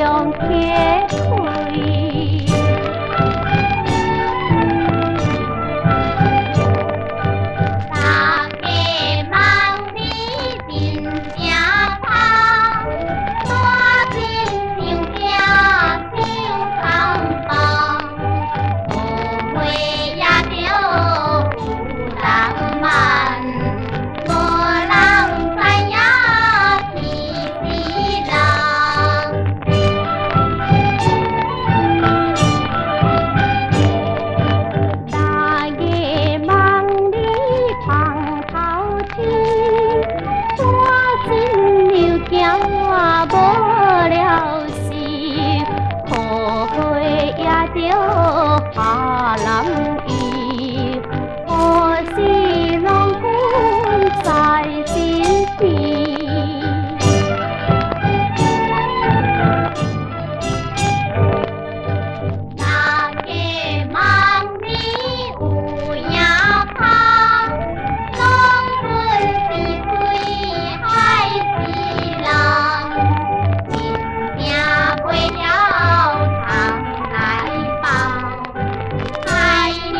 中铁腿。大家望你真正芳，大阵上正唱康棒，误会也着有人问，无人知影是人。大家望你芳头天，大阵又惊无了事，好花也着下人意，何时拢困在身边？大家望你有影芳，拢阮是对海是人，真正袂了通来放，海流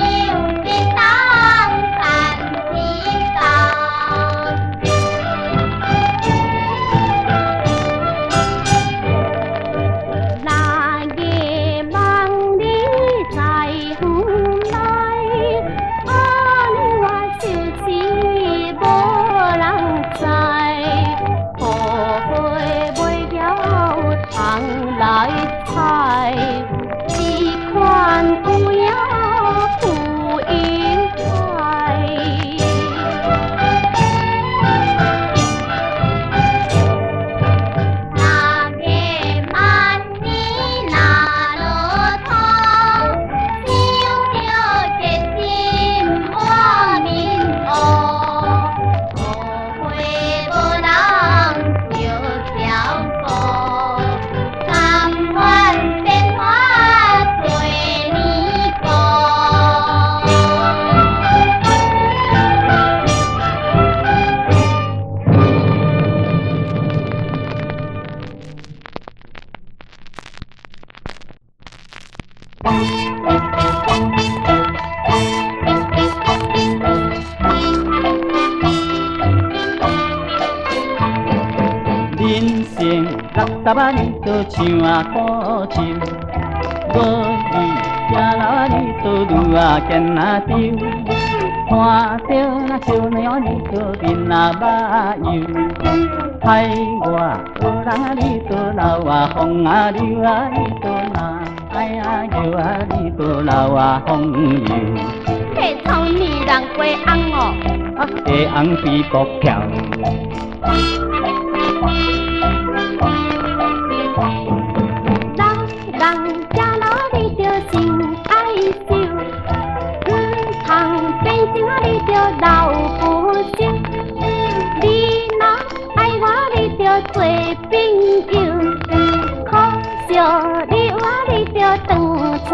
直当山之上。大家望你在远来，安尼我就是无人知，好花袂了通来采，只款有影有影彩。大家万年若落土，想着决心我面乌，好花无人着照顾，甘愿变化做尼姑。人生60啊年都像古树，50才老你都愈啊坚啊着，看着那少年啊你都面啊目油，害我无人啊你都流啊风啊流啊你都那爱啊游啊你都流啊风游，迄草泥人过红哦。下红比国跳。老人家老你着心爱受，通变心啊你着老不休。你若爱我你着做朋友，可惜你有啊你着长喙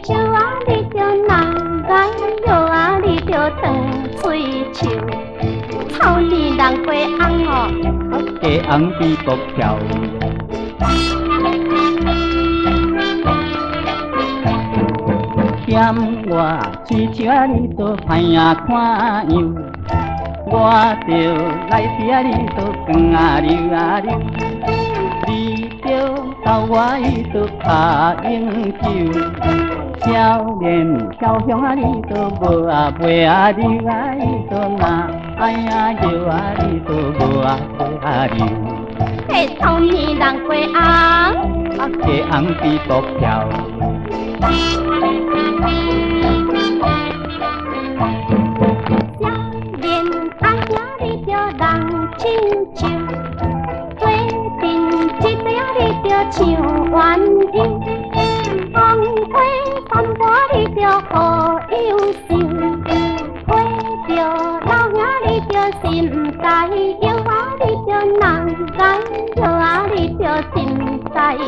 手啊你着难眼药啊你着长喙手，草泥人过红哦。下红比国跳。嫌我水手啊，你都歹啊看样，我着来时啊，你都光啊溜啊溜，你着到我伊都拍永久，少年小乡啊，你都无啊袂啊溜啊，伊都那爱啊摇啊，你都无啊袂啊溜。迄草泥人过红，下红比国跳。少年阿兄你着人亲像，做阵一对啊你着像鸳鸯，风花散花你着好忧伤，陪着老兄你着心在忧啊，你着难眼药啊，你着心在忧，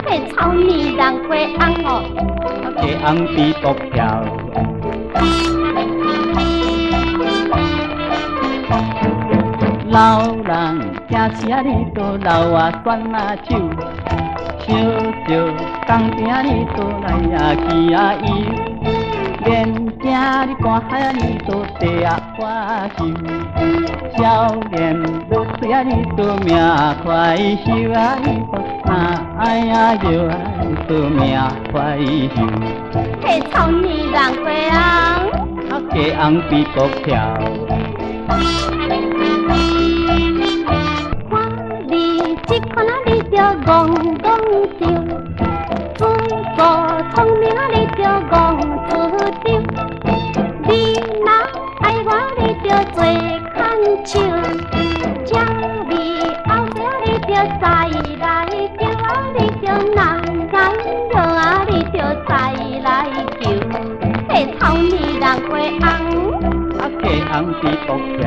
迄草泥人过红哦。下红比国跳。老人正时啊，你都流啊酸啊手，小小江边里头来呀去呀游，连正哩赶海里头地啊花秀，少年落水啊里头命快收啊里头，那哎呀就啊里头命快收。嘿，草泥人过红，啊家红比国跳。一看啊，你就戆戆叫，水果聪明啊，你就戆出招。你若爱我，你就做牵手，这味后生啊，你就再来叫啊，你就难解药啊，你就再来叫。嘿，草泥人过红，啊家红比国跳。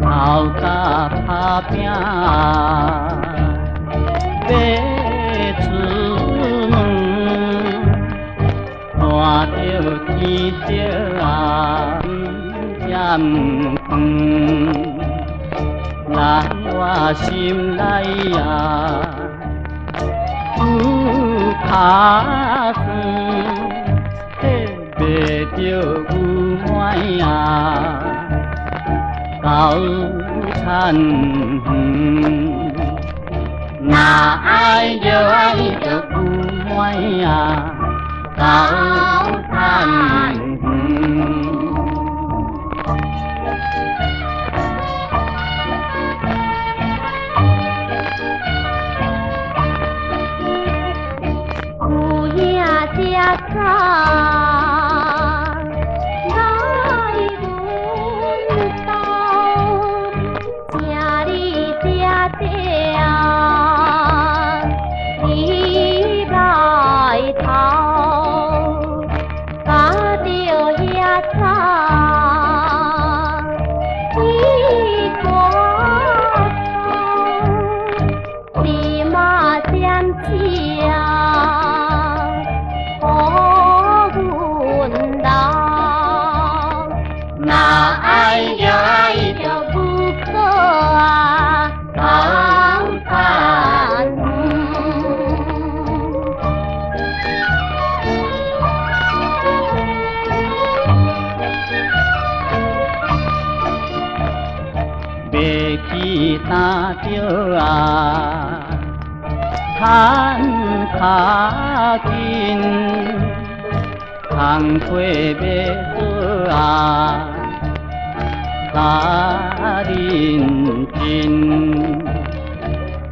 头甲打拼要出门，看着天色啊也毋远，咱我心内啊有打算，袂着有满啊。高产园，那爱就爱就不满呀，高产园。有影只草。去打着啊，趁较紧，工课要做啊，较认真，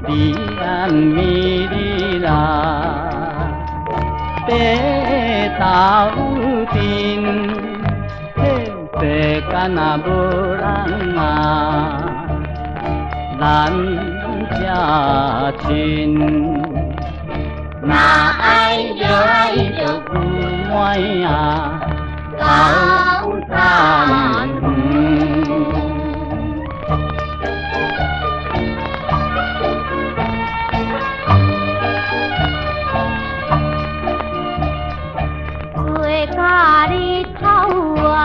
你安咪你啦，白头阵，世间啊无人啊。咱家亲，那爱就爱就不满呀，高产园。做咖哩头啊！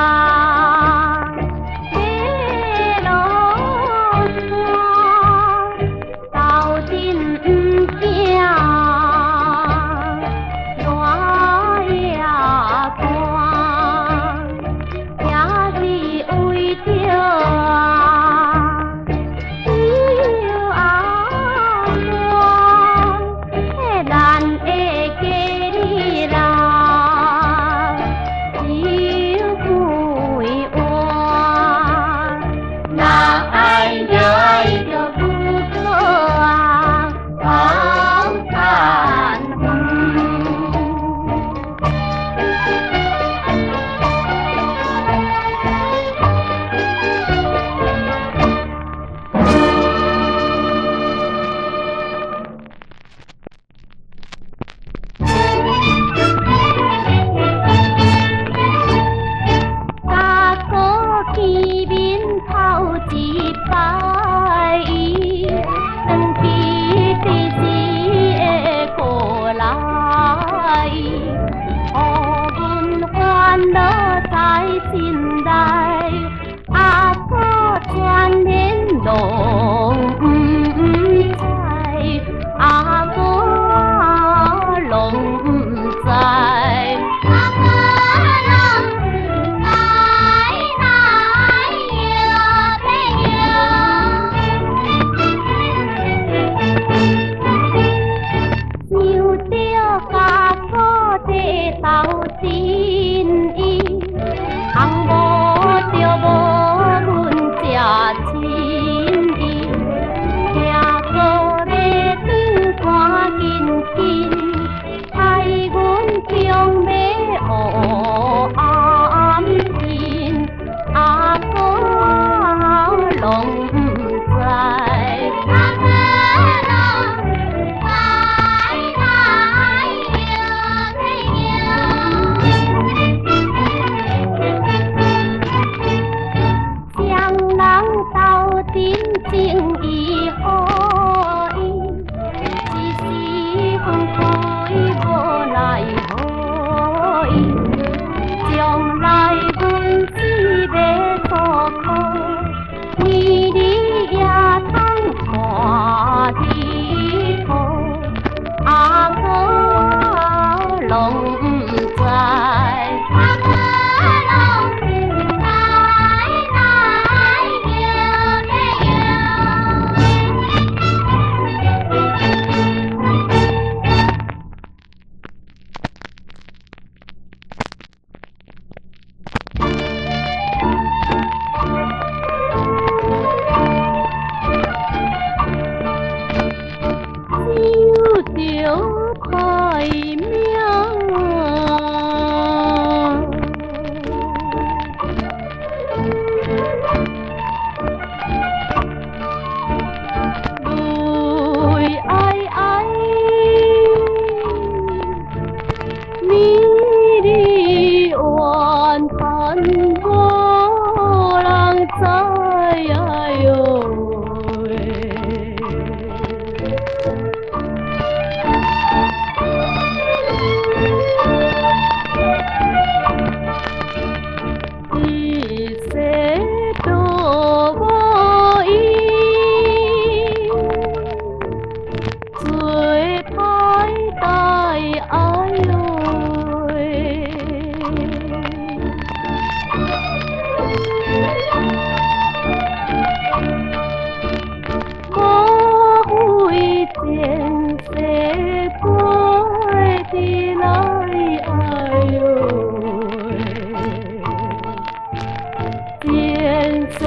色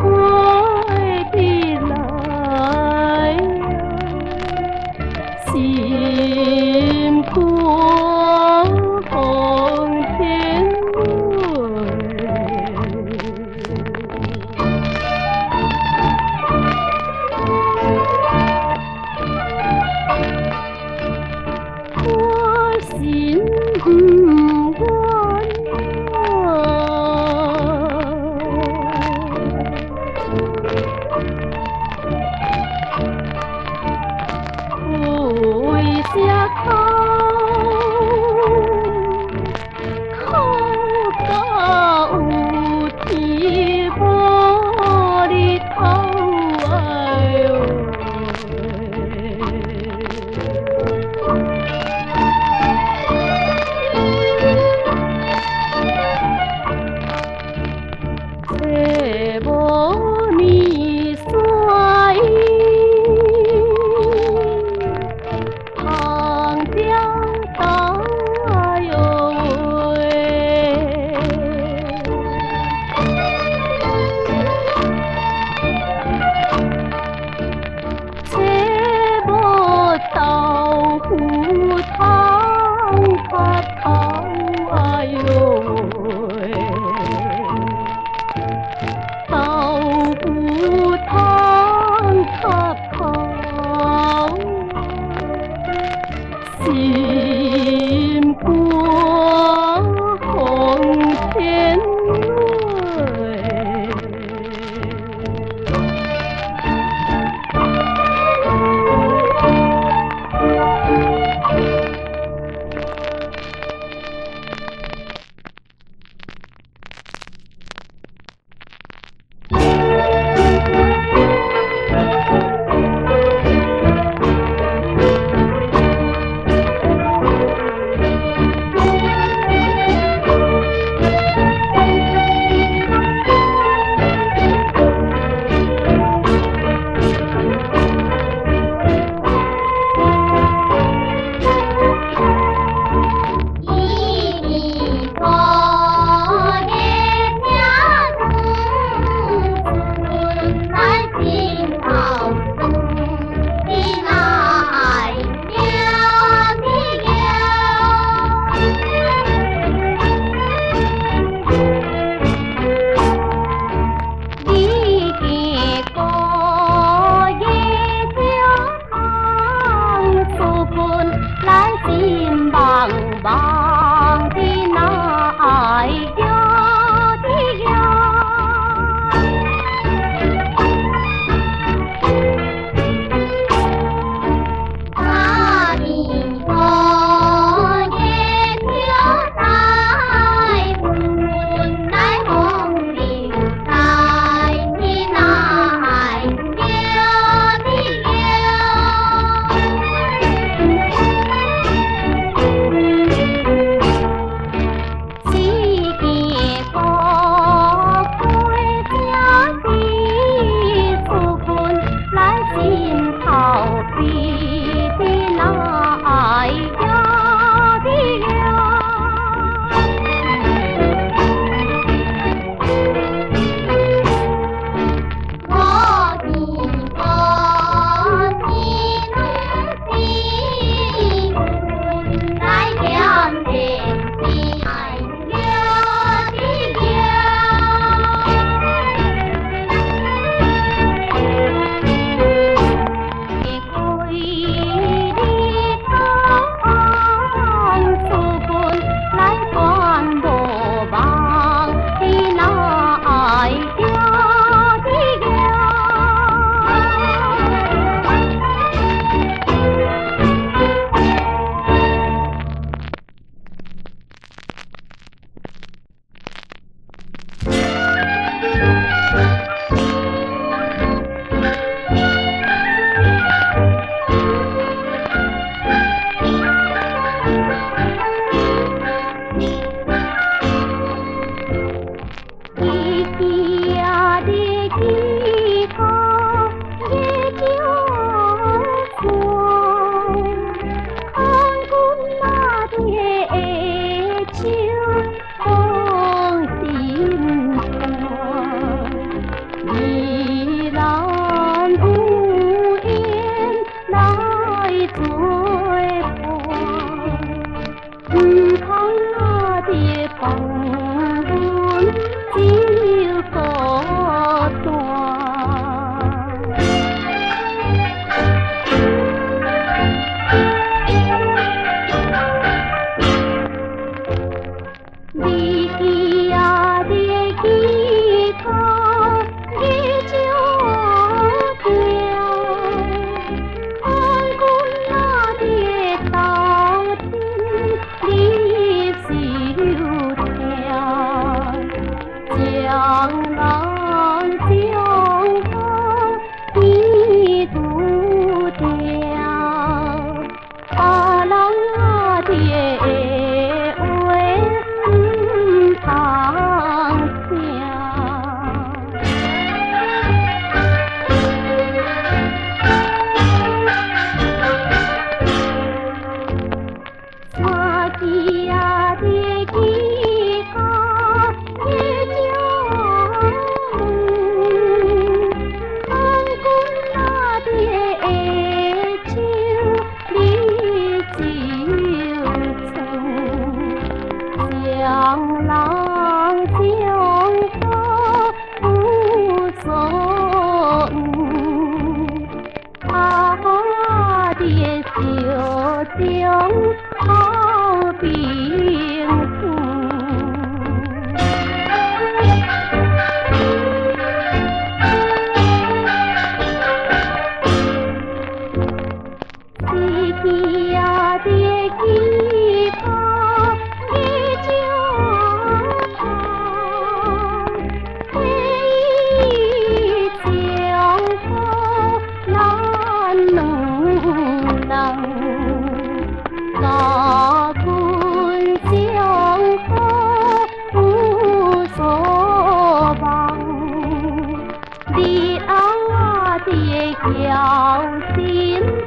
过的来，心过红天我心不愿为啥哭到有天无日头哎哟这无年山伊旁边大哟喂，这无豆腐汤发头哎哟喂。叫心